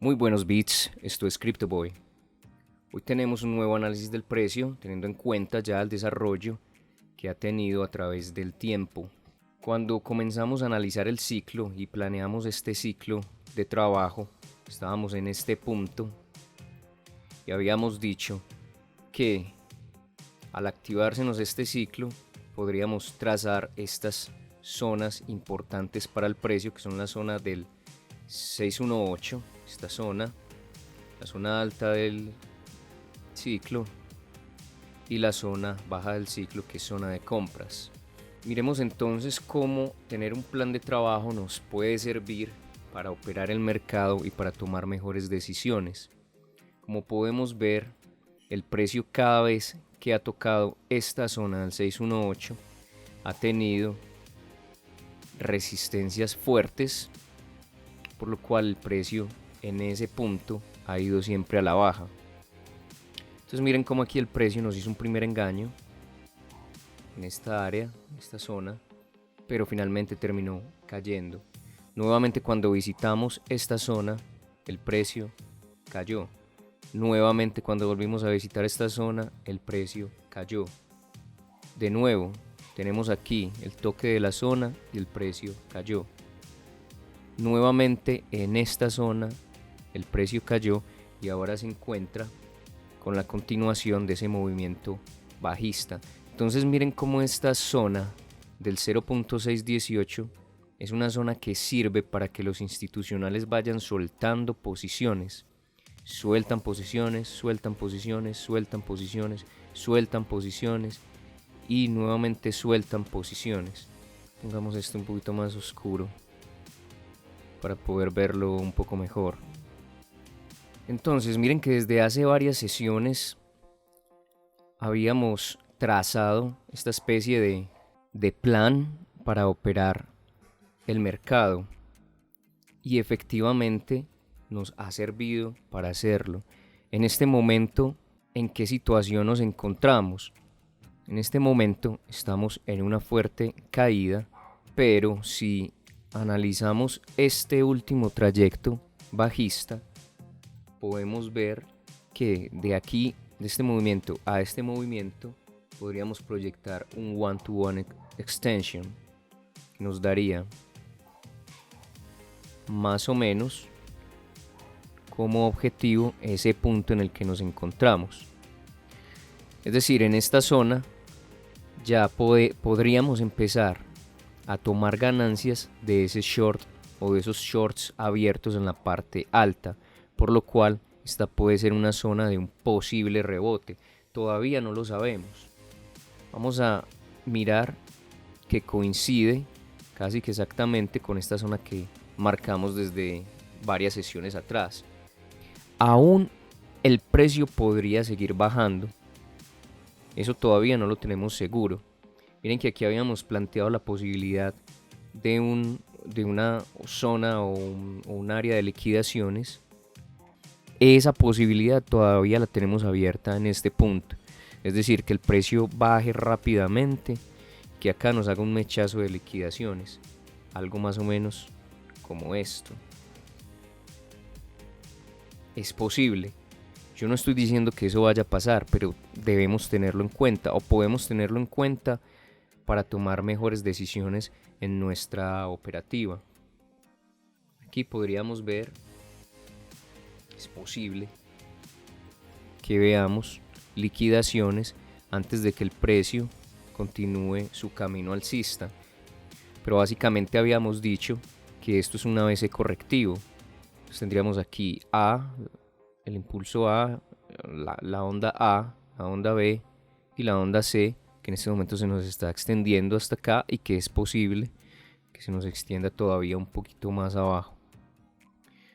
Muy buenos bits, esto es CryptoBoy. Hoy tenemos un nuevo análisis del precio, teniendo en cuenta ya el desarrollo que ha tenido a través del tiempo. Cuando comenzamos a analizar el ciclo y planeamos este ciclo de trabajo, estábamos en este punto y habíamos dicho que al activársenos este ciclo podríamos trazar estas zonas importantes para el precio, que son la zona del 618, esta zona, la zona alta del ciclo y la zona baja del ciclo, que es zona de compras. Miremos entonces cómo tener un plan de trabajo nos puede servir para operar el mercado y para tomar mejores decisiones. Como podemos ver, el precio cada vez que ha tocado esta zona del 618 ha tenido resistencias fuertes, por lo cual el precio en ese punto ha ido siempre a la baja. Entonces miren cómo aquí el precio nos hizo un primer engaño en esta área, en esta zona, pero finalmente terminó cayendo. Nuevamente cuando visitamos esta zona, el precio cayó. Nuevamente cuando volvimos a visitar esta zona, el precio cayó. De nuevo, tenemos aquí el toque de la zona y el precio cayó. Nuevamente en esta zona el precio cayó y ahora se encuentra con la continuación de ese movimiento bajista. Entonces miren cómo esta zona del 0.618 es una zona que sirve para que los institucionales vayan soltando posiciones. Sueltan posiciones, sueltan posiciones, sueltan posiciones, sueltan posiciones y nuevamente sueltan posiciones. Pongamos esto un poquito más oscuro para poder verlo un poco mejor. Entonces miren que desde hace varias sesiones habíamos trazado esta especie de plan para operar el mercado y efectivamente nos ha servido para hacerlo. En este momento, ¿en qué situación nos encontramos? En este momento estamos en una fuerte caída, pero si analizamos este último trayecto bajista, podemos ver que de aquí, de este movimiento a este movimiento, podríamos proyectar un one-to-one extension. Nos daría más o menos como objetivo ese punto en el que nos encontramos. Es decir, en esta zona ya podríamos empezar a tomar ganancias de ese short o de esos shorts abiertos en la parte alta, por lo cual esta puede ser una zona de un posible rebote. Todavía no lo sabemos. Vamos a mirar que coincide casi que exactamente con esta zona que marcamos desde varias sesiones atrás. Aún el precio podría seguir bajando. Eso todavía no lo tenemos seguro. Miren que aquí habíamos planteado la posibilidad de una zona o un área de liquidaciones. Esa posibilidad todavía la tenemos abierta en este punto. Es decir, que el precio baje rápidamente, que acá nos haga un mechazo de liquidaciones. Algo más o menos como esto. Es posible. Yo no estoy diciendo que eso vaya a pasar, pero debemos tenerlo en cuenta o podemos tenerlo en cuenta para tomar mejores decisiones en nuestra operativa. Aquí podríamos ver, es posible que veamos liquidaciones antes de que el precio continúe su camino alcista. Pero básicamente habíamos dicho que esto es un ABC correctivo. Entonces tendríamos aquí A, el impulso A, la onda A, la onda B y la onda C, que en este momento se nos está extendiendo hasta acá y que es posible que se nos extienda todavía un poquito más abajo.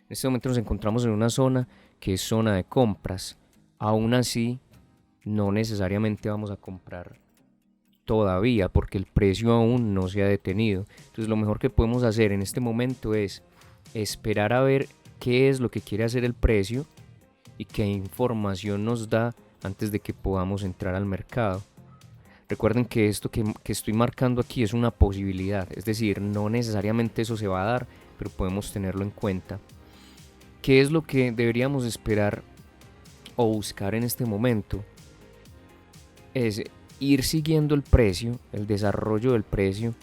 En este momento nos encontramos en una zona que es zona de compras. Aún así, no necesariamente vamos a comprar todavía porque el precio aún no se ha detenido. Entonces lo mejor que podemos hacer en este momento es esperar a ver qué es lo que quiere hacer el precio y qué información nos da antes de que podamos entrar al mercado. Recuerden que esto que estoy marcando aquí es una posibilidad, es decir, no necesariamente eso se va a dar, pero podemos tenerlo en cuenta. ¿Qué es lo que deberíamos esperar o buscar en este momento? Es ir siguiendo el precio, el desarrollo del precio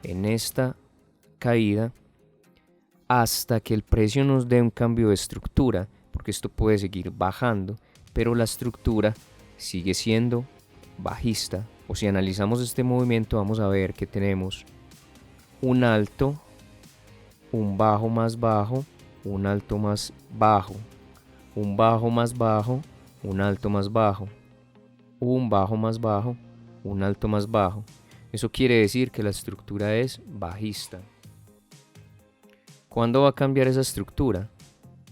en esta caída hasta que el precio nos dé un cambio de estructura, porque esto puede seguir bajando, pero la estructura sigue siendo bajista. O si analizamos este movimiento, vamos a ver que tenemos un alto, un bajo más bajo, un alto más bajo, un bajo más bajo, un alto más bajo, un bajo más bajo, un alto más bajo. Eso quiere decir que la estructura es bajista. ¿Cuándo va a cambiar esa estructura?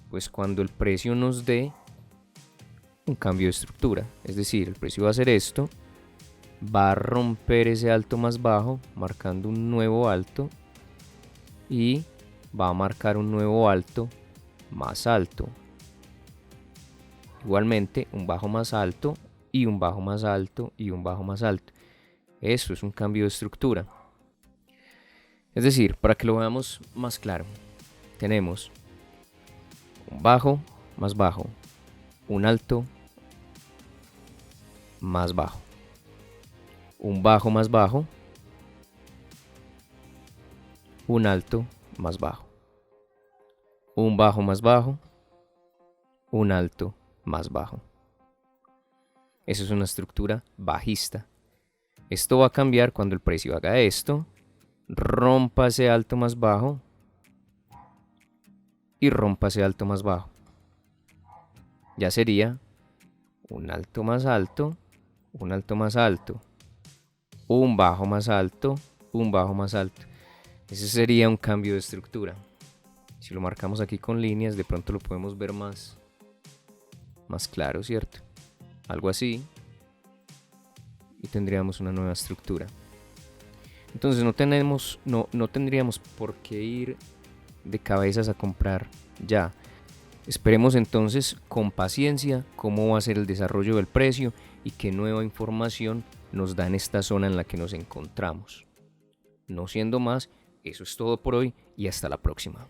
Pues cuando el precio nos dé un cambio de estructura. Es decir, el precio va a hacer esto, va a romper ese alto más bajo, marcando un nuevo alto, y va a marcar un nuevo alto más alto. Igualmente, un bajo más alto y un bajo más alto y un bajo más alto. Eso es un cambio de estructura. Es decir, para que lo veamos más claro, tenemos un bajo más bajo, un alto más bajo, un bajo más bajo, un alto más bajo, un bajo más bajo, un alto más bajo. Eso es una estructura bajista. Esto va a cambiar cuando el precio haga esto, rompa ese alto más bajo y rompa ese alto más bajo. Ya sería un alto más alto, un alto más alto, un bajo más alto, un bajo más alto. Ese sería un cambio de estructura. Si lo marcamos aquí con líneas, de pronto lo podemos ver más claro, ¿cierto? Algo así. Y tendríamos una nueva estructura. Entonces no tendríamos por qué ir de cabezas a comprar ya. Esperemos entonces con paciencia cómo va a ser el desarrollo del precio y qué nueva información nos da en esta zona en la que nos encontramos. No siendo más, eso es todo por hoy y hasta la próxima.